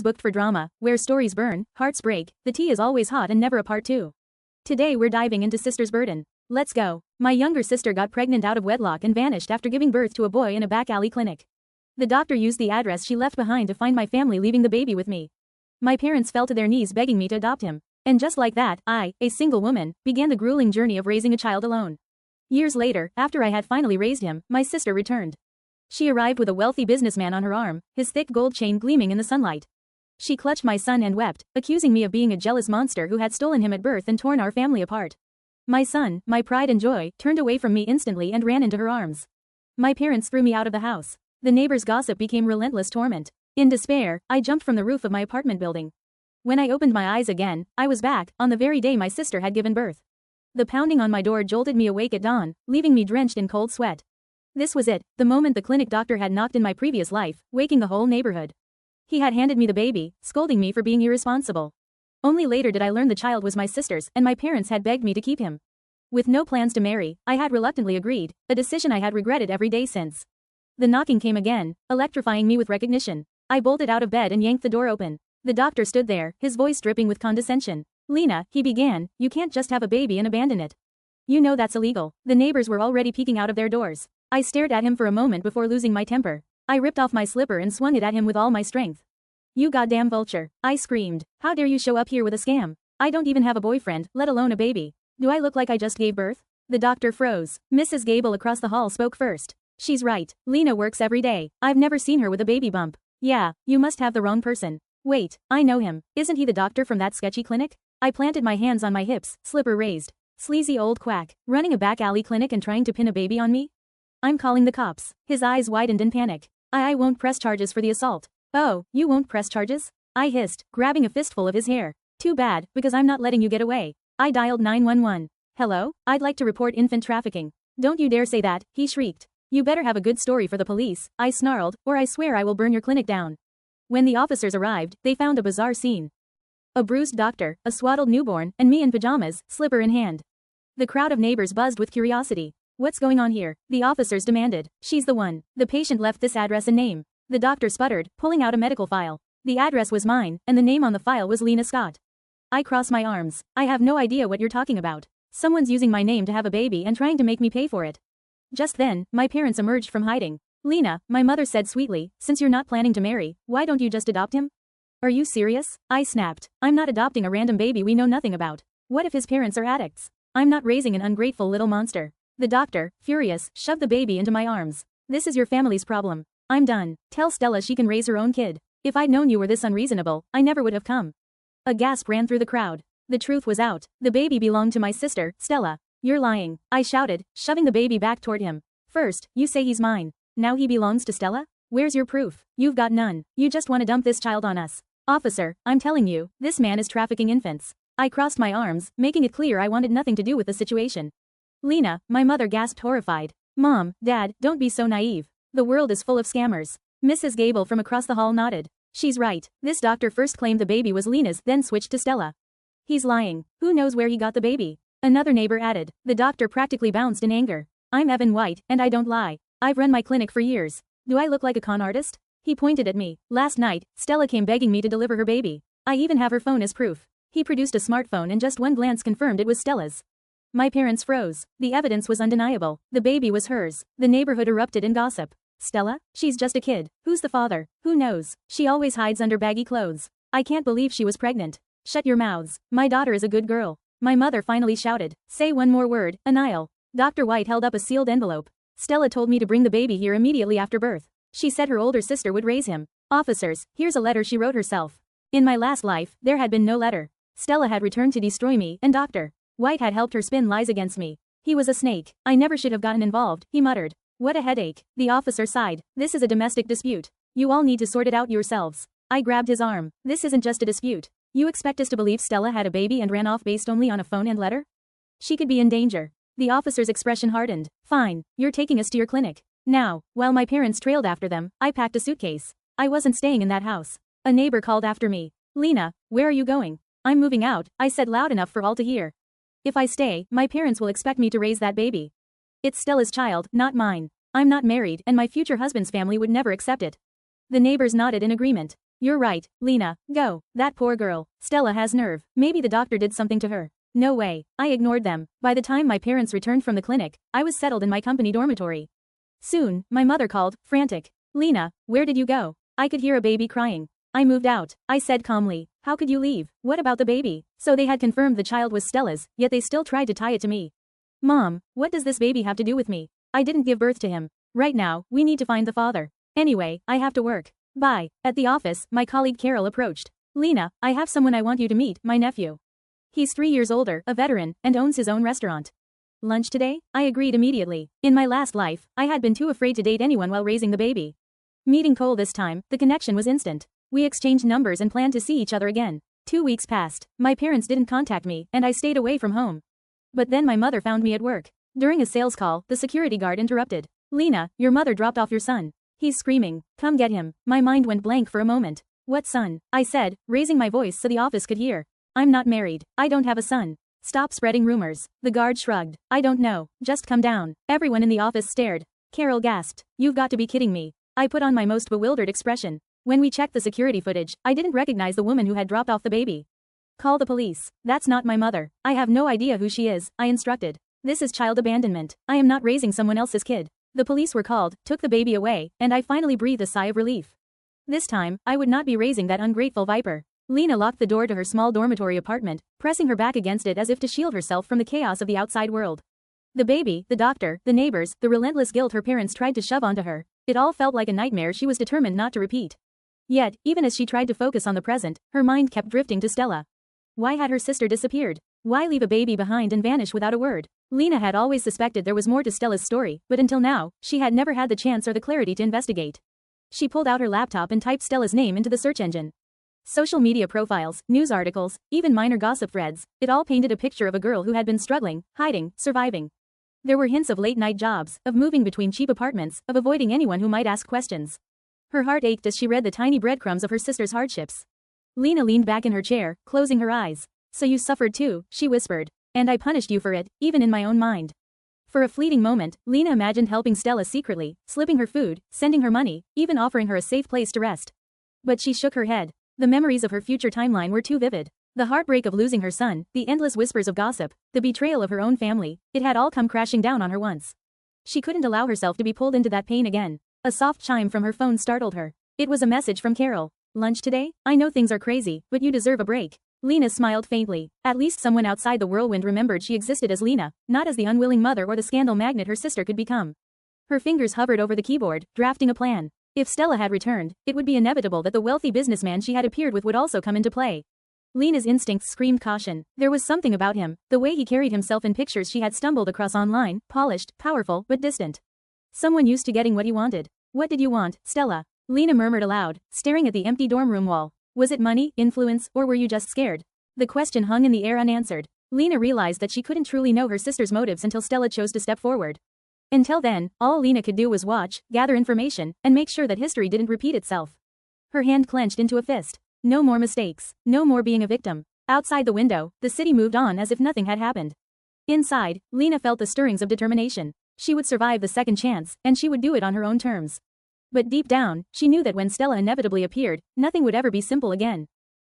is booked for drama, where stories burn, hearts break, the tea is always hot and never a part 2. Today we're diving into Sister's Burden. Let's go. My younger sister got pregnant out of wedlock and vanished after giving birth to a boy in a back alley clinic. The doctor used the address she left behind to find my family, leaving the baby with me. My parents fell to their knees begging me to adopt him. And just like that, I, a single woman, began the grueling journey of raising a child alone. Years later, after I had finally raised him, my sister returned. She arrived with a wealthy businessman on her arm, his thick gold chain gleaming in the sunlight. She clutched my son and wept, accusing me of being a jealous monster who had stolen him at birth and torn our family apart. My son, my pride and joy, turned away from me instantly and ran into her arms. My parents threw me out of the house. The neighbors' gossip became relentless torment. In despair, I jumped from the roof of my apartment building. When I opened my eyes again, I was back, on the very day my sister had given birth. The pounding on my door jolted me awake at dawn, leaving me drenched in cold sweat. This was it, the moment the clinic doctor had knocked in my previous life, waking the whole neighborhood. He had handed me the baby, scolding me for being irresponsible. Only later did I learn the child was my sister's and my parents had begged me to keep him. With no plans to marry, I had reluctantly agreed, a decision I had regretted every day since. The knocking came again, electrifying me with recognition. I bolted out of bed and yanked the door open. The doctor stood there, his voice dripping with condescension. "Lena," he began, "you can't just have a baby and abandon it. You know that's illegal." The neighbors were already peeking out of their doors. I stared at him for a moment before losing my temper. I ripped off my slipper and swung it at him with all my strength. "You goddamn vulture," I screamed. "How dare you show up here with a scam? I don't even have a boyfriend, let alone a baby. Do I look like I just gave birth?" The doctor froze. Mrs. Gable across the hall spoke first. "She's right. Lena works every day. I've never seen her with a baby bump." "Yeah, you must have the wrong person. Wait, I know him. Isn't he the doctor from that sketchy clinic?" I planted my hands on my hips, slipper raised. "Sleazy old quack, running a back alley clinic and trying to pin a baby on me? I'm calling the cops." His eyes widened in panic. I won't press charges for the assault." "Oh, you won't press charges?" I hissed, grabbing a fistful of his hair. "Too bad, because I'm not letting you get away." I dialed 911. "Hello? I'd like to report infant trafficking." "Don't you dare say that," he shrieked. "You better have a good story for the police," I snarled, "or I swear I will burn your clinic down." When the officers arrived, they found a bizarre scene. A bruised doctor, a swaddled newborn, and me in pajamas, slipper in hand. The crowd of neighbors buzzed with curiosity. "What's going on here?" the officers demanded. "She's the one. The patient left this address and name." The doctor sputtered, pulling out a medical file. The address was mine, and the name on the file was Lena Scott. I crossed my arms. "I have no idea what you're talking about. Someone's using my name to have a baby and trying to make me pay for it." Just then, my parents emerged from hiding. "Lena," my mother said sweetly, "since you're not planning to marry, why don't you just adopt him?" "Are you serious?" I snapped. "I'm not adopting a random baby we know nothing about. What if his parents are addicts? I'm not raising an ungrateful little monster." The doctor, furious, shoved the baby into my arms. "This is your family's problem. I'm done. Tell Stella she can raise her own kid. If I'd known you were this unreasonable, I never would have come." A gasp ran through the crowd. The truth was out. The baby belonged to my sister, Stella. "You're lying," I shouted, shoving the baby back toward him. "First, you say he's mine. Now he belongs to Stella? Where's your proof? You've got none. You just want to dump this child on us." "Officer, I'm telling you, this man is trafficking infants." I crossed my arms, making it clear I wanted nothing to do with the situation. "Lena," my mother gasped horrified. "Mom, Dad, don't be so naive. The world is full of scammers." Mrs. Gable from across the hall nodded. "She's right. This doctor first claimed the baby was Lena's, then switched to Stella. He's lying. Who knows where he got the baby?" Another neighbor added. The doctor practically bounced in anger. "I'm Evan White, and I don't lie. I've run my clinic for years. Do I look like a con artist?" He pointed at me. "Last night, Stella came begging me to deliver her baby. I even have her phone as proof." He produced a smartphone and just one glance confirmed it was Stella's. My parents froze. The evidence was undeniable. The baby was hers. The neighborhood erupted in gossip. "Stella? She's just a kid. Who's the father? Who knows? She always hides under baggy clothes. I can't believe she was pregnant." "Shut your mouths. My daughter is a good girl." My mother finally shouted. "Say one more word, Anil." Dr. White held up a sealed envelope. "Stella told me to bring the baby here immediately after birth. She said her older sister would raise him. Officers, here's a letter she wrote herself. In my last life, there had been no letter. Stella had returned to destroy me, and Dr. White had helped her spin lies against me. He was a snake. I never should have gotten involved," he muttered. "What a headache." The officer sighed. "This is a domestic dispute. You all need to sort it out yourselves." I grabbed his arm. "This isn't just a dispute. You expect us to believe Stella had a baby and ran off based only on a phone and letter? She could be in danger." The officer's expression hardened. "Fine, you're taking us to your clinic." Now, while my parents trailed after them, I packed a suitcase. I wasn't staying in that house. A neighbor called after me. "Lena, where are you going?" "I'm moving out," I said loud enough for all to hear. "If I stay, my parents will expect me to raise that baby. It's Stella's child, not mine. I'm not married, and my future husband's family would never accept it." The neighbors nodded in agreement. You're right, Lena, go. That poor girl. Stella has nerve. Maybe the doctor did something to her. No way. I ignored them. By the time my parents returned from the clinic, I was settled in my company dormitory. Soon, my mother called, frantic. Lena, where did you go? I could hear a baby crying. I moved out, I said calmly. How could you leave? What about the baby? So they had confirmed the child was Stella's, yet they still tried to tie it to me. Mom, what does this baby have to do with me? I didn't give birth to him. Right now, we need to find the father. Anyway, I have to work. Bye. At the office, my colleague Carol approached. Lena, I have someone I want you to meet, my nephew. He's 3 years older, a veteran, and owns his own restaurant. Lunch today? I agreed immediately. In my last life, I had been too afraid to date anyone while raising the baby. Meeting Cole this time, the connection was instant. We exchanged numbers and planned to see each other again. 2 weeks passed. My parents didn't contact me, and I stayed away from home. But then my mother found me at work. During a sales call, the security guard interrupted. Lena, your mother dropped off your son. He's screaming. Come get him. My mind went blank for a moment. What son? I said, raising my voice so the office could hear. I'm not married. I don't have a son. Stop spreading rumors. The guard shrugged. I don't know. Just come down. Everyone in the office stared. Carol gasped. You've got to be kidding me. I put on my most bewildered expression. When we checked the security footage, I didn't recognize the woman who had dropped off the baby. Call the police. That's not my mother. I have no idea who she is, I instructed. This is child abandonment. I am not raising someone else's kid. The police were called, took the baby away, and I finally breathed a sigh of relief. This time, I would not be raising that ungrateful viper. Lena locked the door to her small dormitory apartment, pressing her back against it as if to shield herself from the chaos of the outside world. The baby, the doctor, the neighbors, the relentless guilt her parents tried to shove onto her. It all felt like a nightmare she was determined not to repeat. Yet, even as she tried to focus on the present, her mind kept drifting to Stella. Why had her sister disappeared? Why leave a baby behind and vanish without a word? Lena had always suspected there was more to Stella's story, but until now, she had never had the chance or the clarity to investigate. She pulled out her laptop and typed Stella's name into the search engine. Social media profiles, news articles, even minor gossip threads, it all painted a picture of a girl who had been struggling, hiding, surviving. There were hints of late-night jobs, of moving between cheap apartments, of avoiding anyone who might ask questions. Her heart ached as she read the tiny breadcrumbs of her sister's hardships. Lena leaned back in her chair, closing her eyes. So you suffered too, she whispered. And I punished you for it, even in my own mind. For a fleeting moment, Lena imagined helping Stella secretly, slipping her food, sending her money, even offering her a safe place to rest. But she shook her head. The memories of her future timeline were too vivid. The heartbreak of losing her son, the endless whispers of gossip, the betrayal of her own family, it had all come crashing down on her once. She couldn't allow herself to be pulled into that pain again. A soft chime from her phone startled her. It was a message from Carol. Lunch today? I know things are crazy, but you deserve a break. Lena smiled faintly. At least someone outside the whirlwind remembered she existed as Lena, not as the unwilling mother or the scandal magnet her sister could become. Her fingers hovered over the keyboard, drafting a plan. If Stella had returned, it would be inevitable that the wealthy businessman she had appeared with would also come into play. Lena's instincts screamed caution. There was something about him, the way he carried himself in pictures she had stumbled across online, polished, powerful, but distant. Someone used to getting what he wanted. What did you want, Stella? Lena murmured aloud, staring at the empty dorm room wall. Was it money, influence, or were you just scared? The question hung in the air unanswered. Lena realized that she couldn't truly know her sister's motives until Stella chose to step forward. Until then, all Lena could do was watch, gather information, and make sure that history didn't repeat itself. Her hand clenched into a fist. No more mistakes. No more being a victim. Outside the window, the city moved on as if nothing had happened. Inside, Lena felt the stirrings of determination. She would survive the second chance, and she would do it on her own terms. But deep down, she knew that when Stella inevitably appeared, nothing would ever be simple again.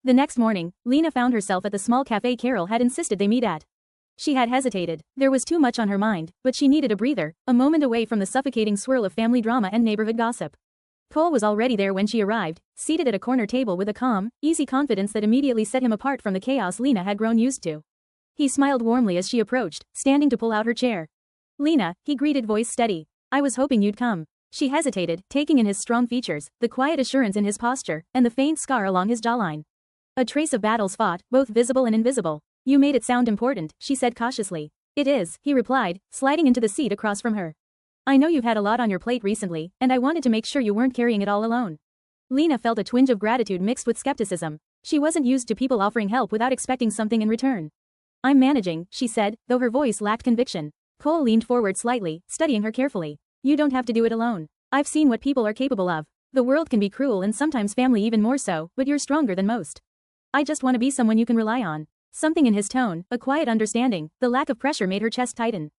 The next morning, Lena found herself at the small cafe Carol had insisted they meet at. She had hesitated. There was too much on her mind, but she needed a breather, a moment away from the suffocating swirl of family drama and neighborhood gossip. Cole was already there when she arrived, seated at a corner table with a calm, easy confidence that immediately set him apart from the chaos Lena had grown used to. He smiled warmly as she approached, standing to pull out her chair. Lena, he greeted, voice steady. I was hoping you'd come. She hesitated, taking in his strong features, the quiet assurance in his posture, and the faint scar along his jawline. A trace of battles fought, both visible and invisible. You made it sound important, she said cautiously. It is, he replied, sliding into the seat across from her. I know you've had a lot on your plate recently, and I wanted to make sure you weren't carrying it all alone. Lena felt a twinge of gratitude mixed with skepticism. She wasn't used to people offering help without expecting something in return. I'm managing, she said, though her voice lacked conviction. Cole leaned forward slightly, studying her carefully. You don't have to do it alone. I've seen what people are capable of. The world can be cruel and sometimes family even more so, but you're stronger than most. I just want to be someone you can rely on. Something in his tone, a quiet understanding, the lack of pressure made her chest tighten.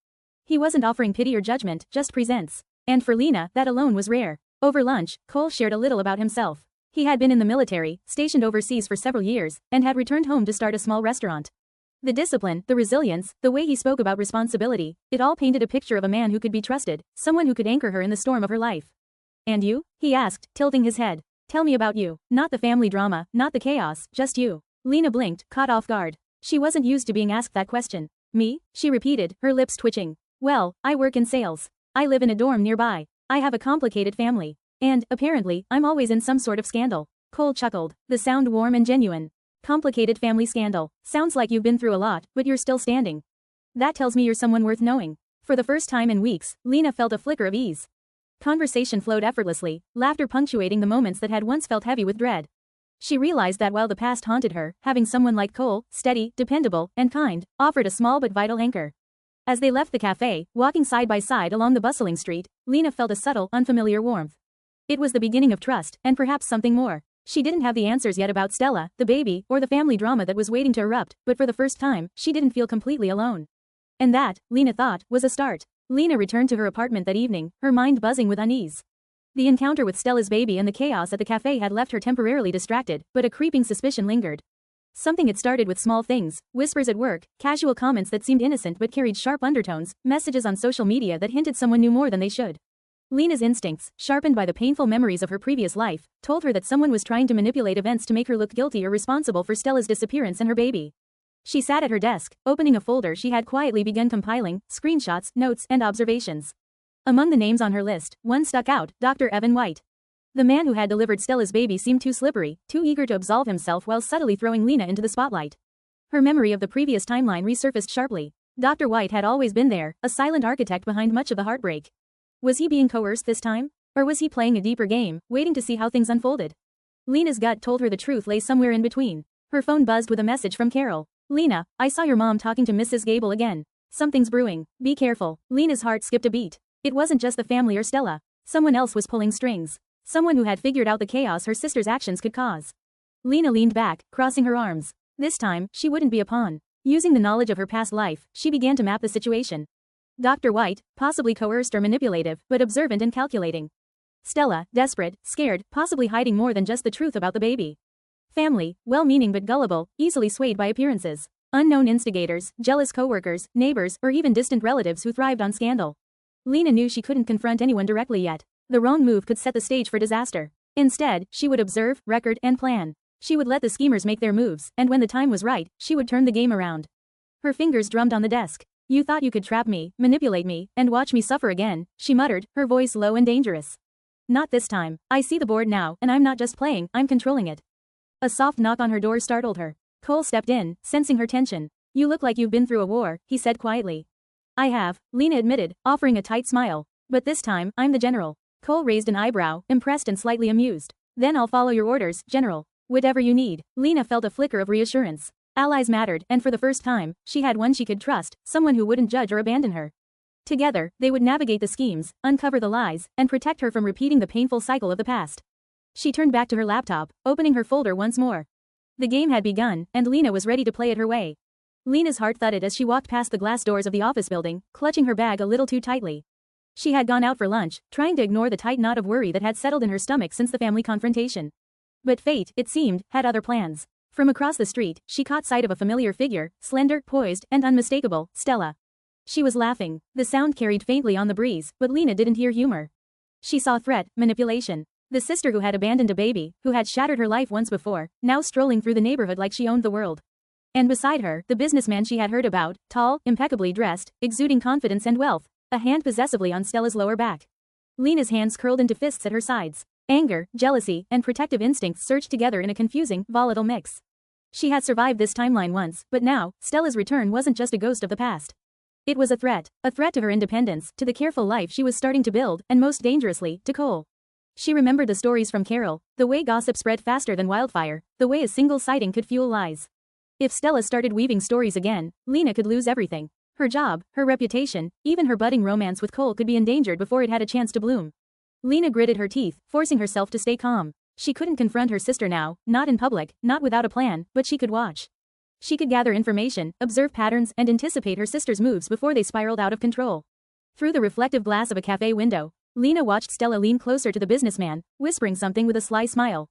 He wasn't offering pity or judgment, just presence. And for Lena, that alone was rare. Over lunch, Cole shared a little about himself. He had been in the military, stationed overseas for several years, and had returned home to start a small restaurant. The discipline, the resilience, the way he spoke about responsibility, it all painted a picture of a man who could be trusted, someone who could anchor her in the storm of her life. "And you?" he asked, tilting his head. "Tell me about you. Not the family drama, not the chaos, just you." Lena blinked, caught off guard. She wasn't used to being asked that question. "Me?" she repeated, her lips twitching. "Well, I work in sales. I live in a dorm nearby. I have a complicated family. And, apparently, I'm always in some sort of scandal." Cole chuckled, the sound warm and genuine. "Complicated family scandal. Sounds like you've been through a lot, but you're still standing. That tells me you're someone worth knowing." For the first time in weeks, Lena felt a flicker of ease. Conversation flowed effortlessly, laughter punctuating the moments that had once felt heavy with dread. She realized that while the past haunted her, having someone like Cole, steady, dependable, and kind, offered a small but vital anchor. As they left the cafe, walking side by side along the bustling street, Lena felt a subtle, unfamiliar warmth. It was the beginning of trust, and perhaps something more. She didn't have the answers yet about Stella, the baby, or the family drama that was waiting to erupt, but for the first time, she didn't feel completely alone. And that, Lena thought, was a start. Lena returned to her apartment that evening, her mind buzzing with unease. The encounter with Stella's baby and the chaos at the cafe had left her temporarily distracted, but a creeping suspicion lingered. Something had started with small things, whispers at work, casual comments that seemed innocent but carried sharp undertones, messages on social media that hinted someone knew more than they should. Lena's instincts, sharpened by the painful memories of her previous life, told her that someone was trying to manipulate events to make her look guilty or responsible for Stella's disappearance and her baby. She sat at her desk, opening a folder she had quietly begun compiling, screenshots, notes, and observations. Among the names on her list, one stuck out, Dr. Evan White. The man who had delivered Stella's baby seemed too slippery, too eager to absolve himself while subtly throwing Lena into the spotlight. Her memory of the previous timeline resurfaced sharply. Dr. White had always been there, a silent architect behind much of the heartbreak. Was he being coerced this time? Or was he playing a deeper game, waiting to see how things unfolded? Lena's gut told her the truth lay somewhere in between. Her phone buzzed with a message from Carol. "Lena, I saw your mom talking to Mrs. Gable again. Something's brewing. Be careful." Lena's heart skipped a beat. It wasn't just the family or Stella. Someone else was pulling strings. Someone who had figured out the chaos her sister's actions could cause. Lena leaned back, crossing her arms. This time, she wouldn't be a pawn. Using the knowledge of her past life, she began to map the situation. Dr. White, possibly coerced or manipulative, but observant and calculating. Stella, desperate, scared, possibly hiding more than just the truth about the baby. Family, well-meaning but gullible, easily swayed by appearances. Unknown instigators, jealous coworkers, neighbors, or even distant relatives who thrived on scandal. Lena knew she couldn't confront anyone directly yet. The wrong move could set the stage for disaster. Instead, she would observe, record, and plan. She would let the schemers make their moves, and when the time was right, she would turn the game around. Her fingers drummed on the desk. "You thought you could trap me, manipulate me, and watch me suffer again," she muttered, her voice low and dangerous. "Not this time. I see the board now, and I'm not just playing, I'm controlling it." A soft knock on her door startled her. Cole stepped in, sensing her tension. "You look like you've been through a war," he said quietly. "I have," Lena admitted, offering a tight smile. "But this time, I'm the general." Cole raised an eyebrow, impressed and slightly amused. "Then I'll follow your orders, General. Whatever you need." Lena felt a flicker of reassurance. Allies mattered, and for the first time, she had one she could trust, someone who wouldn't judge or abandon her. Together, they would navigate the schemes, uncover the lies, and protect her from repeating the painful cycle of the past. She turned back to her laptop, opening her folder once more. The game had begun, and Lena was ready to play it her way. Lena's heart thudded as she walked past the glass doors of the office building, clutching her bag a little too tightly. She had gone out for lunch, trying to ignore the tight knot of worry that had settled in her stomach since the family confrontation. But fate, it seemed, had other plans. From across the street, she caught sight of a familiar figure, slender, poised, and unmistakable, Stella. She was laughing. The sound carried faintly on the breeze, but Lena didn't hear humor. She saw threat, manipulation. The sister who had abandoned a baby, who had shattered her life once before, now strolling through the neighborhood like she owned the world. And beside her, the businessman she had heard about, tall, impeccably dressed, exuding confidence and wealth, a hand possessively on Stella's lower back. Lena's hands curled into fists at her sides. Anger, jealousy, and protective instincts surged together in a confusing, volatile mix. She had survived this timeline once, but now, Stella's return wasn't just a ghost of the past. It was a threat to her independence, to the careful life she was starting to build, and most dangerously, to Cole. She remembered the stories from Carol, the way gossip spread faster than wildfire, the way a single sighting could fuel lies. If Stella started weaving stories again, Lena could lose everything. Her job, her reputation, even her budding romance with Cole could be endangered before it had a chance to bloom. Lena gritted her teeth, forcing herself to stay calm. She couldn't confront her sister now, not in public, not without a plan, but she could watch. She could gather information, observe patterns, and anticipate her sister's moves before they spiraled out of control. Through the reflective glass of a cafe window, Lena watched Stella lean closer to the businessman, whispering something with a sly smile.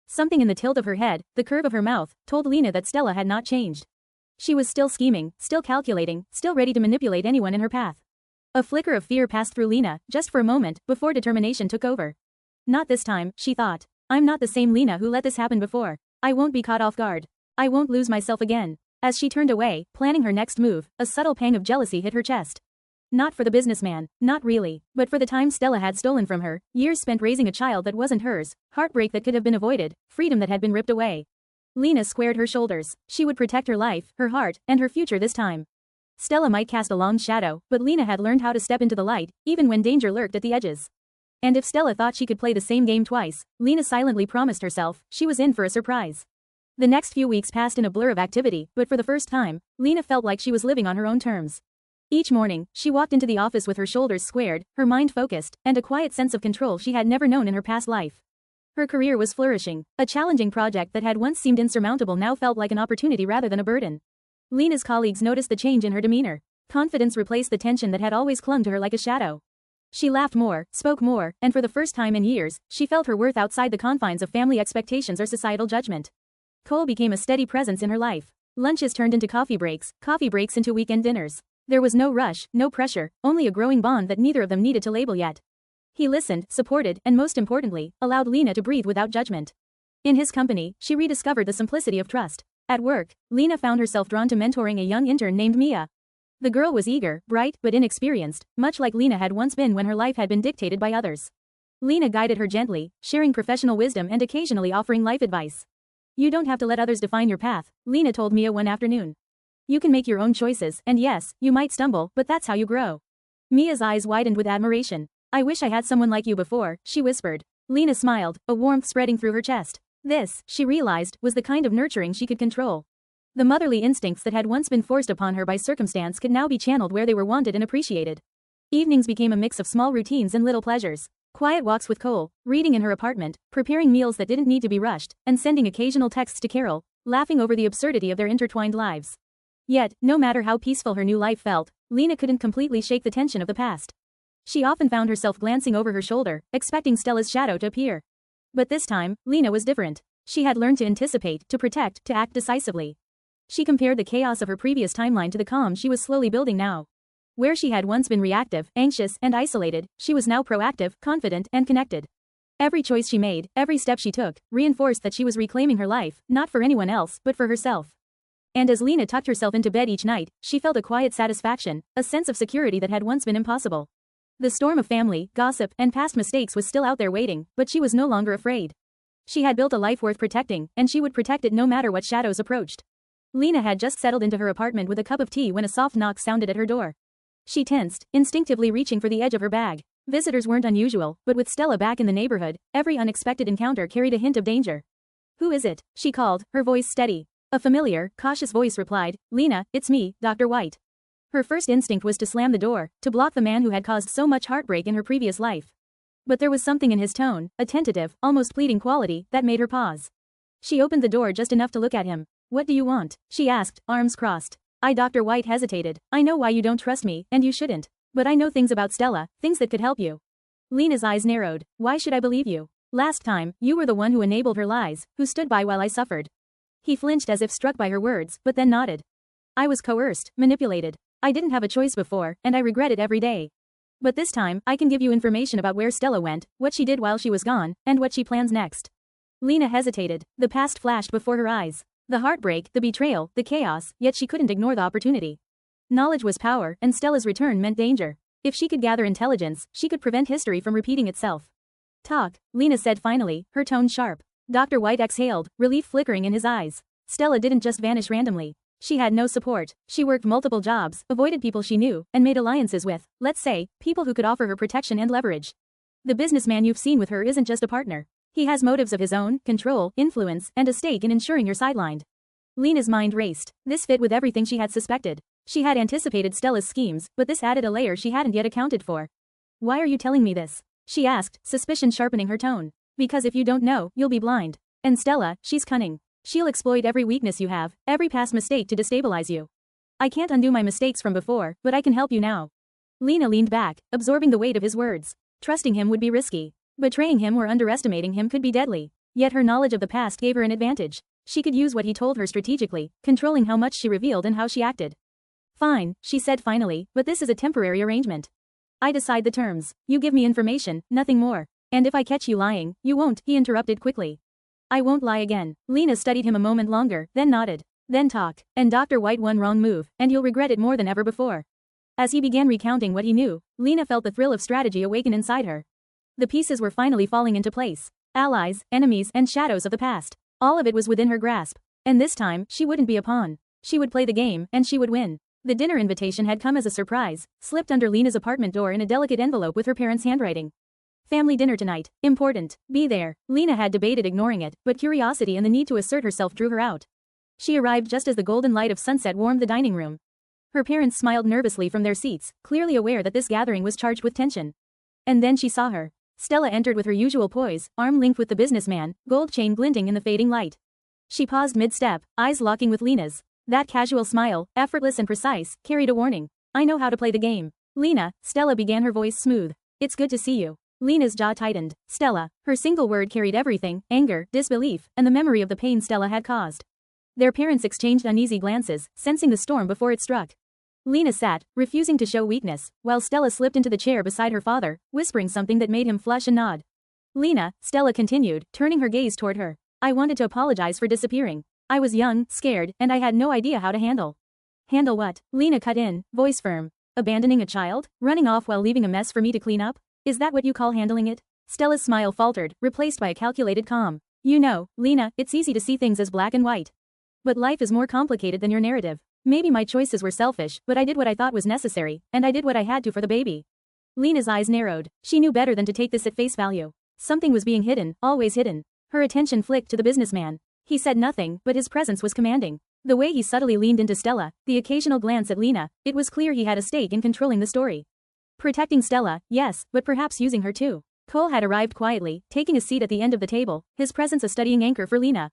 Something in the tilt of her head, the curve of her mouth, told Lena that Stella had not changed. She was still scheming, still calculating, still ready to manipulate anyone in her path. A flicker of fear passed through Lena, just for a moment, before determination took over. Not this time, she thought. I'm not the same Lena who let this happen before. I won't be caught off guard. I won't lose myself again. As she turned away, planning her next move, a subtle pang of jealousy hit her chest. Not for the businessman, not really, but for the time Stella had stolen from her, years spent raising a child that wasn't hers, heartbreak that could have been avoided, freedom that had been ripped away. Lena squared her shoulders. She would protect her life, her heart, and her future this time. Stella might cast a long shadow, but Lena had learned how to step into the light, even when danger lurked at the edges. And if Stella thought she could play the same game twice, Lena silently promised herself she was in for a surprise. The next few weeks passed in a blur of activity, but for the first time, Lena felt like she was living on her own terms. Each morning, she walked into the office with her shoulders squared, her mind focused, and a quiet sense of control she had never known in her past life. Her career was flourishing. A challenging project that had once seemed insurmountable now felt like an opportunity rather than a burden. Lena's colleagues noticed the change in her demeanor. Confidence replaced the tension that had always clung to her like a shadow. She laughed more, spoke more, and for the first time in years, she felt her worth outside the confines of family expectations or societal judgment. Cole became a steady presence in her life. Lunches turned into coffee breaks into weekend dinners. There was no rush, no pressure, only a growing bond that neither of them needed to label yet. He listened, supported, and most importantly, allowed Lena to breathe without judgment. In his company, she rediscovered the simplicity of trust. At work, Lena found herself drawn to mentoring a young intern named Mia. The girl was eager, bright, but inexperienced, much like Lena had once been when her life had been dictated by others. Lena guided her gently, sharing professional wisdom and occasionally offering life advice. You don't have to let others define your path, Lena told Mia one afternoon. You can make your own choices, and yes, you might stumble, but that's how you grow. Mia's eyes widened with admiration. I wish I had someone like you before, she whispered. Lena smiled, a warmth spreading through her chest. This, she realized, was the kind of nurturing she could control. The motherly instincts that had once been forced upon her by circumstance could now be channeled where they were wanted and appreciated. Evenings became a mix of small routines and little pleasures. Quiet walks with Cole, reading in her apartment, preparing meals that didn't need to be rushed, and sending occasional texts to Carol, laughing over the absurdity of their intertwined lives. Yet, no matter how peaceful her new life felt, Lena couldn't completely shake the tension of the past. She often found herself glancing over her shoulder, expecting Stella's shadow to appear. But this time, Lena was different. She had learned to anticipate, to protect, to act decisively. She compared the chaos of her previous timeline to the calm she was slowly building now. Where she had once been reactive, anxious, and isolated, she was now proactive, confident, and connected. Every choice she made, every step she took, reinforced that she was reclaiming her life, not for anyone else, but for herself. And as Lena tucked herself into bed each night, she felt a quiet satisfaction, a sense of security that had once been impossible. The storm of family, gossip, and past mistakes was still out there waiting, but she was no longer afraid. She had built a life worth protecting, and she would protect it no matter what shadows approached. Lena had just settled into her apartment with a cup of tea when a soft knock sounded at her door. She tensed, instinctively reaching for the edge of her bag. Visitors weren't unusual, but with Stella back in the neighborhood, every unexpected encounter carried a hint of danger. Who is it? She called, her voice steady. A familiar, cautious voice replied, Lena, it's me, Dr. White. Her first instinct was to slam the door, to block the man who had caused so much heartbreak in her previous life. But there was something in his tone, a tentative, almost pleading quality, that made her pause. She opened the door just enough to look at him. What do you want? She asked, arms crossed. Dr. White hesitated. I know why you don't trust me, and you shouldn't. But I know things about Stella, things that could help you. Lena's eyes narrowed. Why should I believe you? Last time, you were the one who enabled her lies, who stood by while I suffered. He flinched as if struck by her words, but then nodded. I was coerced, manipulated. I didn't have a choice before, and I regret it every day. But this time, I can give you information about where Stella went, what she did while she was gone, and what she plans next. Lena hesitated. The past flashed before her eyes. The heartbreak, the betrayal, the chaos, yet she couldn't ignore the opportunity. Knowledge was power, and Stella's return meant danger. If she could gather intelligence, she could prevent history from repeating itself. Talk, Lena said finally, her tone sharp. Dr. White exhaled, relief flickering in his eyes. Stella didn't just vanish randomly. She had no support. She worked multiple jobs, avoided people she knew, and made alliances with, let's say, people who could offer her protection and leverage. The businessman you've seen with her isn't just a partner. He has motives of his own, control, influence, and a stake in ensuring you're sidelined. Lena's mind raced. This fit with everything she had suspected. She had anticipated Stella's schemes, but this added a layer she hadn't yet accounted for. Why are you telling me this? She asked, suspicion sharpening her tone. Because if you don't know, you'll be blind. And Stella, she's cunning. She'll exploit every weakness you have, every past mistake to destabilize you. I can't undo my mistakes from before, but I can help you now. Lena leaned back, absorbing the weight of his words. Trusting him would be risky. Betraying him or underestimating him could be deadly. Yet her knowledge of the past gave her an advantage. She could use what he told her strategically, controlling how much she revealed and how she acted. Fine, she said finally, but this is a temporary arrangement. I decide the terms. You give me information, nothing more. And if I catch you lying, you won't, he interrupted quickly. I won't lie again. Lena studied him a moment longer, then nodded. Then talk. And Dr. White, one wrong move, and you'll regret it more than ever before. As he began recounting what he knew, Lena felt the thrill of strategy awaken inside her. The pieces were finally falling into place. Allies, enemies, and shadows of the past. All of it was within her grasp. And this time, she wouldn't be a pawn. She would play the game, and she would win. The dinner invitation had come as a surprise, slipped under Lena's apartment door in a delicate envelope with her parents' handwriting. Family dinner tonight. Important. Be there. Lena had debated ignoring it, but curiosity and the need to assert herself drew her out. She arrived just as the golden light of sunset warmed the dining room. Her parents smiled nervously from their seats, clearly aware that this gathering was charged with tension. And then she saw her. Stella entered with her usual poise, arm linked with the businessman, gold chain glinting in the fading light. She paused mid-step, eyes locking with Lena's. That casual smile, effortless and precise, carried a warning. I know how to play the game. Lena, Stella began, her voice smooth. It's good to see you. Lena's jaw tightened. Stella. Her single word carried everything, anger, disbelief, and the memory of the pain Stella had caused. Their parents exchanged uneasy glances, sensing the storm before it struck. Lena sat, refusing to show weakness, while Stella slipped into the chair beside her father, whispering something that made him flush and nod. Lena, Stella continued, turning her gaze toward her. I wanted to apologize for disappearing. I was young, scared, and I had no idea how to handle. Handle what? Lena cut in, voice firm. Abandoning a child? Running off while leaving a mess for me to clean up? Is that what you call handling it? Stella's smile faltered, replaced by a calculated calm. You know, Lena, it's easy to see things as black and white. But life is more complicated than your narrative. Maybe my choices were selfish, but I did what I thought was necessary, and I did what I had to for the baby. Lena's eyes narrowed. She knew better than to take this at face value. Something was being hidden, always hidden. Her attention flicked to the businessman. He said nothing, but his presence was commanding. The way he subtly leaned into Stella, the occasional glance at Lena, it was clear he had a stake in controlling the story. Protecting Stella, yes, but perhaps using her too. Cole had arrived quietly, taking a seat at the end of the table, his presence a steadying anchor for Lena.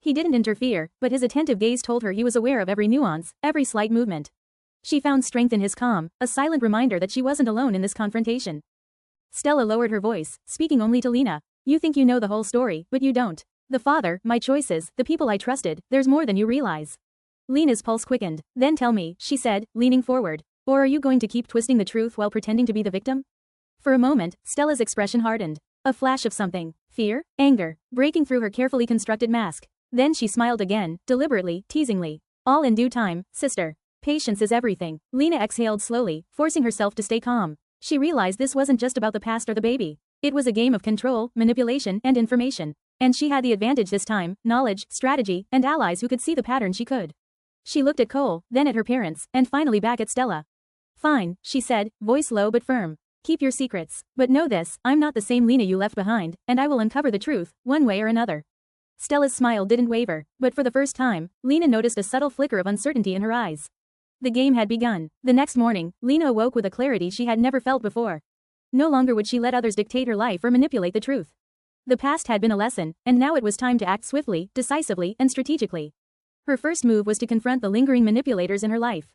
He didn't interfere, but his attentive gaze told her he was aware of every nuance, every slight movement. She found strength in his calm, a silent reminder that she wasn't alone in this confrontation. Stella lowered her voice, speaking only to Lena. You think you know the whole story, but you don't. The father, my choices, the people I trusted, there's more than you realize. Lena's pulse quickened. Then tell me, she said, leaning forward. Or are you going to keep twisting the truth while pretending to be the victim? For a moment, Stella's expression hardened. A flash of something. Fear? Anger. Breaking through her carefully constructed mask. Then she smiled again, deliberately, teasingly. All in due time, sister. Patience is everything. Lena exhaled slowly, forcing herself to stay calm. She realized this wasn't just about the past or the baby. It was a game of control, manipulation, and information. And she had the advantage this time, knowledge, strategy, and allies who could see the pattern she could. She looked at Cole, then at her parents, and finally back at Stella. Fine, she said, voice low but firm. Keep your secrets. But know this, I'm not the same Lena you left behind, and I will uncover the truth, one way or another. Stella's smile didn't waver, but for the first time, Lena noticed a subtle flicker of uncertainty in her eyes. The game had begun. The next morning, Lena awoke with a clarity she had never felt before. No longer would she let others dictate her life or manipulate the truth. The past had been a lesson, and now it was time to act swiftly, decisively, and strategically. Her first move was to confront the lingering manipulators in her life.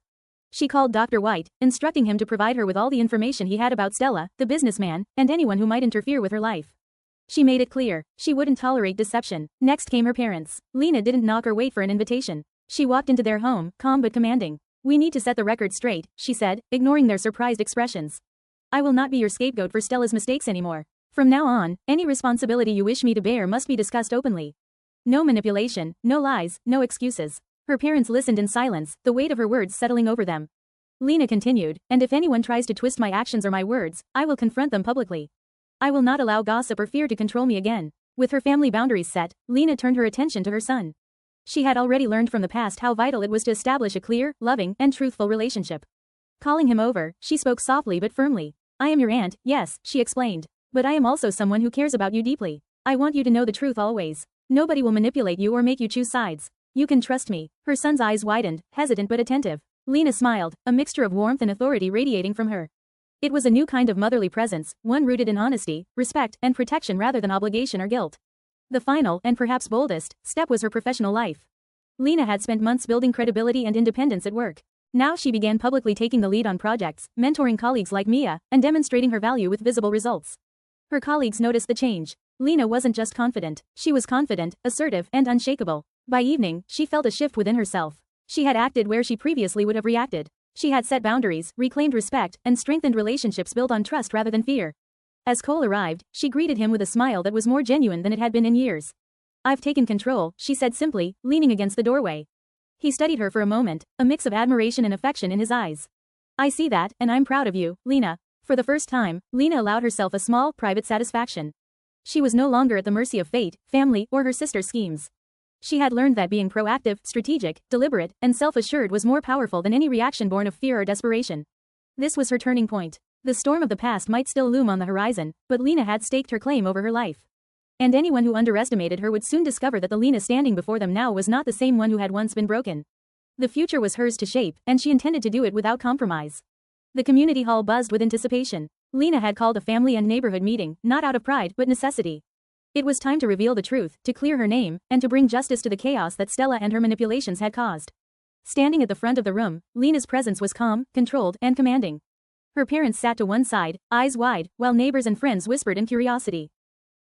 She called Dr. White, instructing him to provide her with all the information he had about Stella, the businessman, and anyone who might interfere with her life. She made it clear, she wouldn't tolerate deception. Next came her parents. Lena didn't knock or wait for an invitation. She walked into their home, calm but commanding. We need to set the record straight, she said, ignoring their surprised expressions. I will not be your scapegoat for Stella's mistakes anymore. From now on, any responsibility you wish me to bear must be discussed openly. No manipulation, no lies, no excuses. Her parents listened in silence, the weight of her words settling over them. Lena continued, and if anyone tries to twist my actions or my words, I will confront them publicly. I will not allow gossip or fear to control me again. With her family boundaries set, Lena turned her attention to her son. She had already learned from the past how vital it was to establish a clear, loving, and truthful relationship. Calling him over, she spoke softly but firmly. I am your aunt, yes, she explained. But I am also someone who cares about you deeply. I want you to know the truth always. Nobody will manipulate you or make you choose sides. You can trust me. Her son's eyes widened, hesitant but attentive. Lena smiled, a mixture of warmth and authority radiating from her. It was a new kind of motherly presence, one rooted in honesty, respect, and protection rather than obligation or guilt. The final, and perhaps boldest, step was her professional life. Lena had spent months building credibility and independence at work. Now she began publicly taking the lead on projects, mentoring colleagues like Mia, and demonstrating her value with visible results. Her colleagues noticed the change. Lena wasn't just confident, she was confident, assertive, and unshakable. By evening, she felt a shift within herself. She had acted where she previously would have reacted. She had set boundaries, reclaimed respect, and strengthened relationships built on trust rather than fear. As Cole arrived, she greeted him with a smile that was more genuine than it had been in years. "I've taken control," she said simply, leaning against the doorway. He studied her for a moment, a mix of admiration and affection in his eyes. "I see that, and I'm proud of you, Lena." For the first time, Lena allowed herself a small, private satisfaction. She was no longer at the mercy of fate, family, or her sister's schemes. She had learned that being proactive, strategic, deliberate, and self-assured was more powerful than any reaction born of fear or desperation. This was her turning point. The storm of the past might still loom on the horizon, but Lena had staked her claim over her life. And anyone who underestimated her would soon discover that the Lena standing before them now was not the same one who had once been broken. The future was hers to shape, and she intended to do it without compromise. The community hall buzzed with anticipation. Lena had called a family and neighborhood meeting, not out of pride but necessity. It was time to reveal the truth, to clear her name, and to bring justice to the chaos that Stella and her manipulations had caused. Standing at the front of the room, Lena's presence was calm, controlled, and commanding. Her parents sat to one side, eyes wide, while neighbors and friends whispered in curiosity.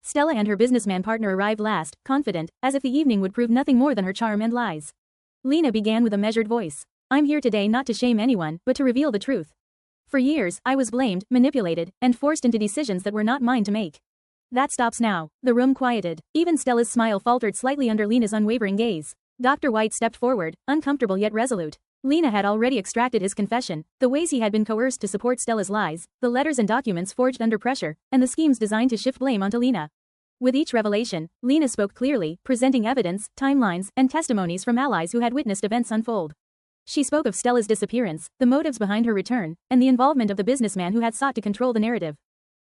Stella and her businessman partner arrived last, confident, as if the evening would prove nothing more than her charm and lies. Lena began with a measured voice. "I'm here today not to shame anyone, but to reveal the truth. For years, I was blamed, manipulated, and forced into decisions that were not mine to make. That stops now." The room quieted. Even Stella's smile faltered slightly under Lena's unwavering gaze. Dr. White stepped forward, uncomfortable yet resolute. Lena had already extracted his confession, the ways he had been coerced to support Stella's lies, the letters and documents forged under pressure, and the schemes designed to shift blame onto Lena. With each revelation, Lena spoke clearly, presenting evidence, timelines, and testimonies from allies who had witnessed events unfold. She spoke of Stella's disappearance, the motives behind her return, and the involvement of the businessman who had sought to control the narrative.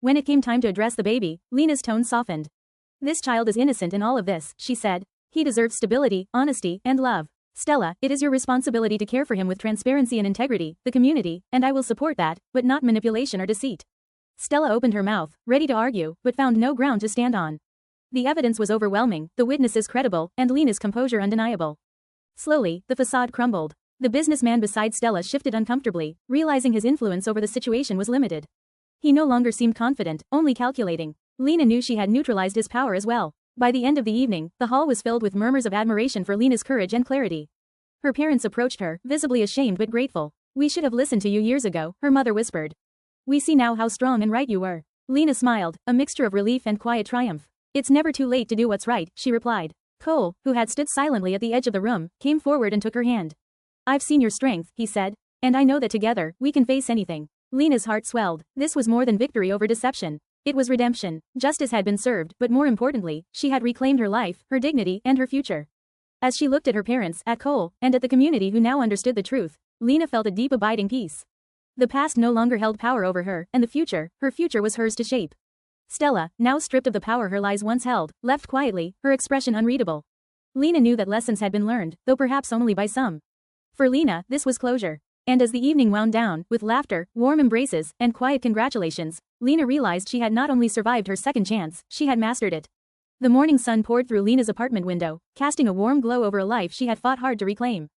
When it came time to address the baby, Lena's tone softened. "This child is innocent in all of this," she said. "He deserves stability, honesty, and love. Stella, it is your responsibility to care for him with transparency and integrity, the community, and I will support that, but not manipulation or deceit." Stella opened her mouth, ready to argue, but found no ground to stand on. The evidence was overwhelming, the witnesses credible, and Lena's composure undeniable. Slowly, the facade crumbled. The businessman beside Stella shifted uncomfortably, realizing his influence over the situation was limited. He no longer seemed confident, only calculating. Lena knew she had neutralized his power as well. By the end of the evening, the hall was filled with murmurs of admiration for Lena's courage and clarity. Her parents approached her, visibly ashamed but grateful. "We should have listened to you years ago," her mother whispered. "We see now how strong and right you were." Lena smiled, a mixture of relief and quiet triumph. "It's never too late to do what's right," she replied. Cole, who had stood silently at the edge of the room, came forward and took her hand. "I've seen your strength," he said. "And I know that together, we can face anything." Lena's heart swelled. This was more than victory over deception. It was redemption. Justice had been served, but more importantly, she had reclaimed her life, her dignity, and her future. As she looked at her parents, at Cole, and at the community who now understood the truth, Lena felt a deep abiding peace. The past no longer held power over her, and her future was hers to shape. Stella, now stripped of the power her lies once held, left quietly, her expression unreadable. Lena knew that lessons had been learned, though perhaps only by some. For Lena, this was closure. And as the evening wound down, with laughter, warm embraces, and quiet congratulations, Lena realized she had not only survived her second chance, she had mastered it. The morning sun poured through Lena's apartment window, casting a warm glow over a life she had fought hard to reclaim.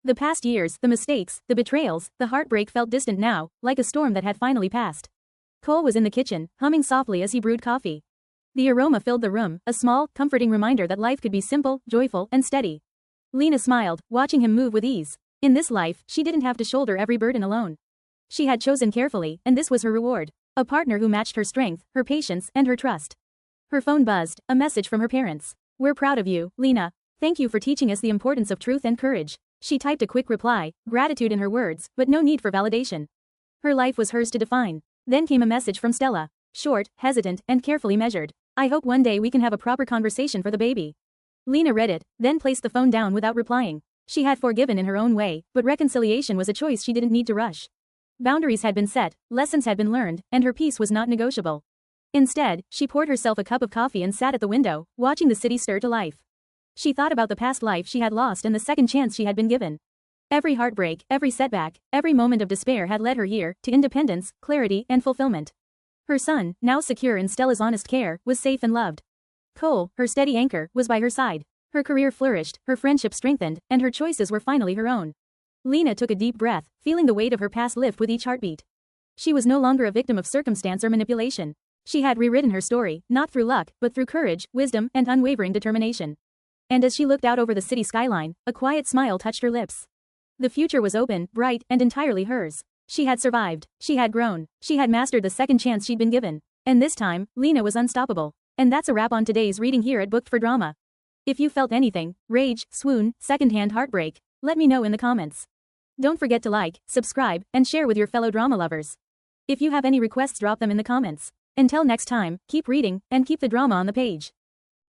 The past years, the mistakes, the betrayals, the heartbreak felt distant now, like a storm that had finally passed. Cole was in the kitchen, humming softly as he brewed coffee. The aroma filled the room, a small, comforting reminder that life could be simple, joyful, and steady. Lena smiled, watching him move with ease. In this life, she didn't have to shoulder every burden alone. She had chosen carefully, and this was her reward. A partner who matched her strength, her patience, and her trust. Her phone buzzed, a message from her parents. "We're proud of you, Lena. Thank you for teaching us the importance of truth and courage." She typed a quick reply, gratitude in her words, but no need for validation. Her life was hers to define. Then came a message from Stella. Short, hesitant, and carefully measured. "I hope one day we can have a proper conversation for the baby." Lena read it, then placed the phone down without replying. She had forgiven in her own way, but reconciliation was a choice she didn't need to rush. Boundaries had been set, lessons had been learned, and her peace was not negotiable. Instead, she poured herself a cup of coffee and sat at the window, watching the city stir to life. She thought about the past life she had lost and the second chance she had been given. Every heartbreak, every setback, every moment of despair had led her here, to independence, clarity, and fulfillment. Her son, now secure in Stella's honest care, was safe and loved. Cole, her steady anchor, was by her side. Her career flourished, her friendship strengthened, and her choices were finally her own. Lena took a deep breath, feeling the weight of her past lift with each heartbeat. She was no longer a victim of circumstance or manipulation. She had rewritten her story, not through luck, but through courage, wisdom, and unwavering determination. And as she looked out over the city skyline, a quiet smile touched her lips. The future was open, bright, and entirely hers. She had survived. She had grown. She had mastered the second chance she'd been given. And this time, Lena was unstoppable. And that's a wrap on today's reading here at Booked for Drama. If you felt anything, rage, swoon, secondhand heartbreak, let me know in the comments. Don't forget to like, subscribe, and share with your fellow drama lovers. If you have any requests, drop them in the comments. Until next time, keep reading, and keep the drama on the page.